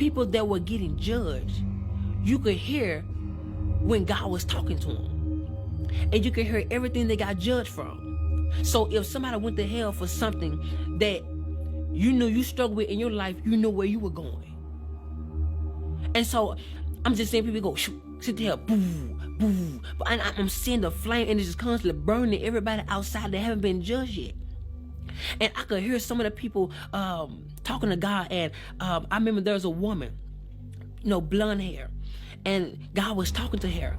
people that were getting judged, you could hear when God was talking to them, and you could hear everything they got judged from. So if somebody went to hell for something that you knew you struggled with in your life, you know where you were going. And so I'm just seeing people go, shoot, sit there, boo, boo. And I'm seeing the flame, and it's just constantly burning everybody outside that haven't been judged yet. And I could hear some of the people talking to God. And I remember there was a woman, blonde hair, and God was talking to her.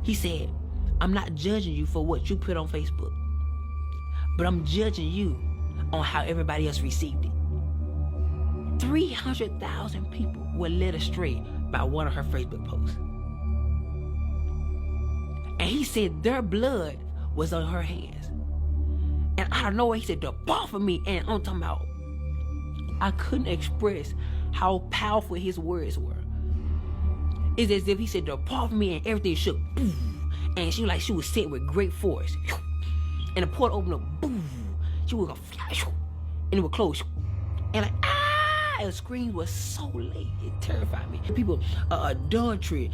He said, I'm not judging you for what you put on Facebook, but I'm judging you on how everybody else received it. 300,000 people were led astray by one of her Facebook posts. And he said their blood was on her hands. And out of nowhere, he said, depart from me. And I'm talking about, I couldn't express how powerful his words were. It's as if he said, depart from me, and everything shook. Boom. And she was sent with great force. And the portal opened up. Boom. She was going to fly. And it would close. And the scream was so late, it terrified me. People, adultery,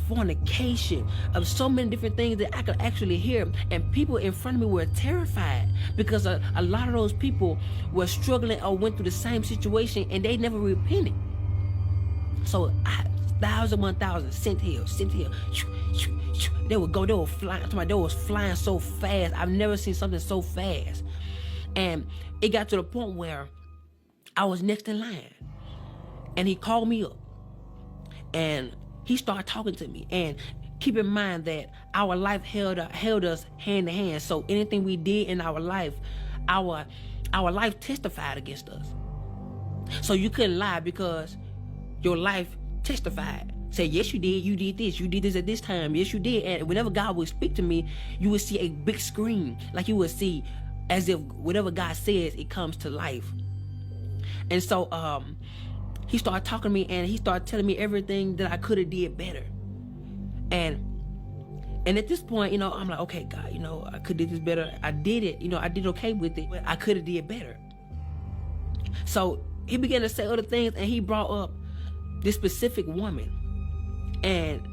fornication, so many different things that I could actually hear. And people in front of me were terrified because a lot of those people were struggling or went through the same situation, and they never repented. So 1,000, 1,000, sent here. They would go, they were flying. They was flying so fast. I've never seen something so fast. And it got to the point where I was next in line, and he called me up, and he started talking to me. And keep in mind that our life held us hand to hand. So anything we did in our life, our life testified against us. So you couldn't lie because your life testified. Say, yes, you did. You did this at this time. Yes, you did. And whenever God would speak to me, you would see a big screen, like you would see as if whatever God says, it comes to life. And so he started talking to me, and he started telling me everything that I could have did better. And at this point, I'm like, okay, God, I could have did this better. I did it. I did okay with it, but I could have did better. So he began to say other things, and he brought up this specific woman. And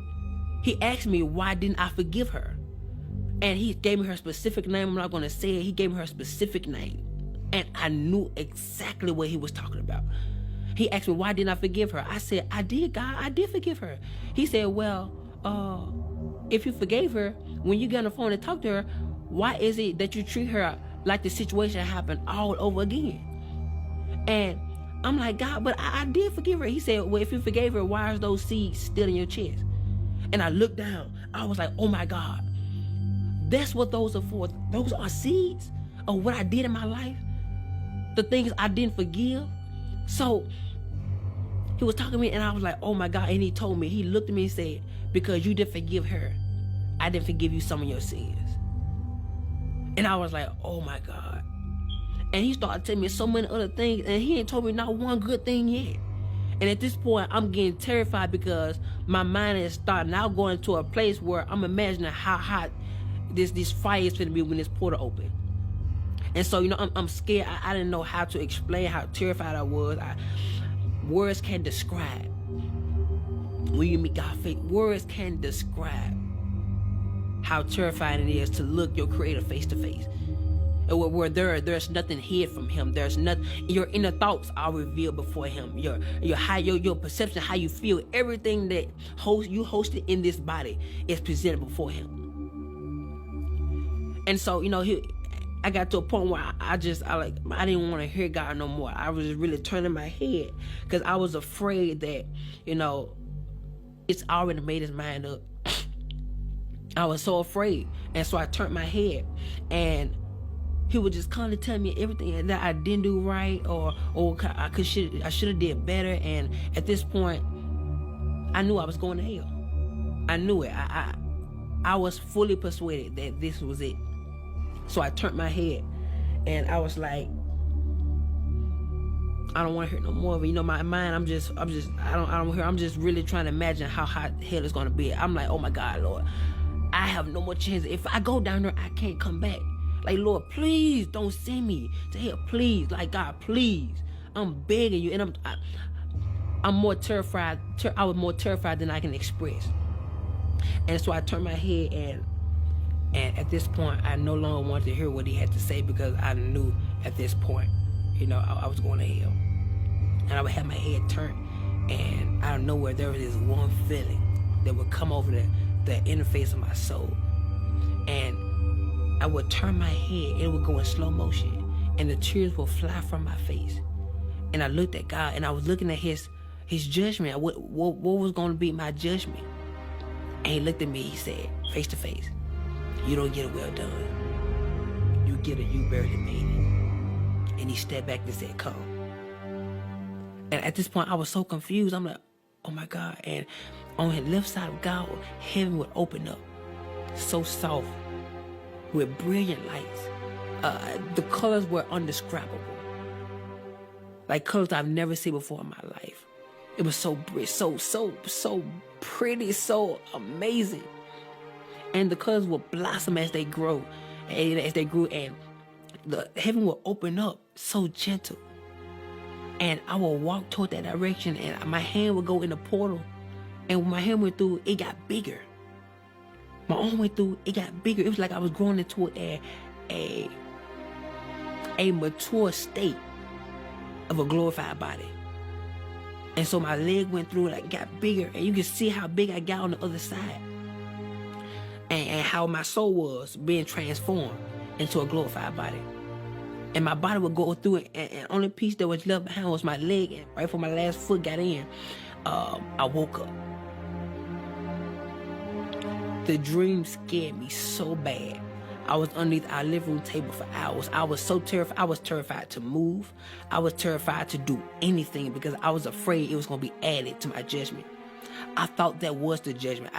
he asked me, why didn't I forgive her? And he gave me her specific name. I'm not going to say it. He gave me her specific name. And I knew exactly what he was talking about. He asked me, why didn't I forgive her? I said, I did, God. I did forgive her. He said, well, if you forgave her, when you get on the phone and talk to her, why is it that you treat her like the situation happened all over again? And I'm like, God, but I did forgive her. He said, well, if you forgave her, why are those seeds still in your chest? And I looked down. I was like, oh my God. That's what those are for. Those are seeds of what I did in my life. The things I didn't forgive. So he was talking to me, and I was like, oh my God. And he told me, he looked at me and said, because you didn't forgive her, I didn't forgive you some of your sins. And I was like, oh my God. And he started telling me so many other things, and he ain't told me not one good thing yet. And at this point, I'm getting terrified because my mind is starting now going to a place where I'm imagining how hot this fire is going to be when this portal opens. And so, I'm scared. I didn't know how to explain how terrified I was. Words can't describe. When you meet God face, words can't describe how terrifying it is to look your Creator face to face. And where there's nothing hid from Him. There's nothing. Your inner thoughts are revealed before Him. Your perception, how you feel, everything that you hosted in this body is presented before Him. And so, I got to a point where I didn't want to hear God no more. I was really turning my head because I was afraid that, it's already made his mind up. I was so afraid. And so I turned my head, and he would just constantly tell me everything that I didn't do right, or I should have did better. And at this point, I knew I was going to hell. I knew it. I was fully persuaded that this was it. So I turned my head, and I was like, I don't want to hear no more of it. My mind, I'm just really trying to imagine how hot hell is going to be. I'm like, oh my God, Lord, I have no more chance. If I go down there, I can't come back. Like, Lord, please don't send me to hell. Please, like, God, please. I'm begging you. And I'm more terrified. I was more terrified than I can express. And so I turned my head, and at this point, I no longer wanted to hear what he had to say, because I knew at this point, you know, I was going to hell. And I would have my head turned, and out of nowhere, there was this one feeling that would come over the interface of my soul. And I would turn my head, and it would go in slow motion, and the tears would fly from my face. And I looked at God, and I was looking at his judgment. What was going to be my judgment? And he looked at me, he said, face to face, you don't get a well done. You get a you barely made it. And he stepped back and said, come. And at this point, I was so confused. I'm like, oh my God. And on the left side of God, heaven would open up, so soft, with brilliant lights. The colors were indescribable. Like colors I've never seen before in my life. It was so pretty, so amazing. And the colors would blossom as they grow, and the heaven will open up so gentle. And I will walk toward that direction, and my hand would go in the portal. And when my hand went through, it got bigger. My arm went through, it got bigger. It was like I was growing into a mature state of a glorified body. And so my leg went through, like got bigger, and you can see how big I got on the other side. And how my soul was being transformed into a glorified body. And my body would go through it, and only piece that was left behind was my leg. And right before my last foot got in, I woke up. The dream scared me so bad. I was underneath our living room table for hours. I was so terrified. I was terrified to move. I was terrified to do anything, because I was afraid it was going to be added to my judgment. I thought that was the judgment.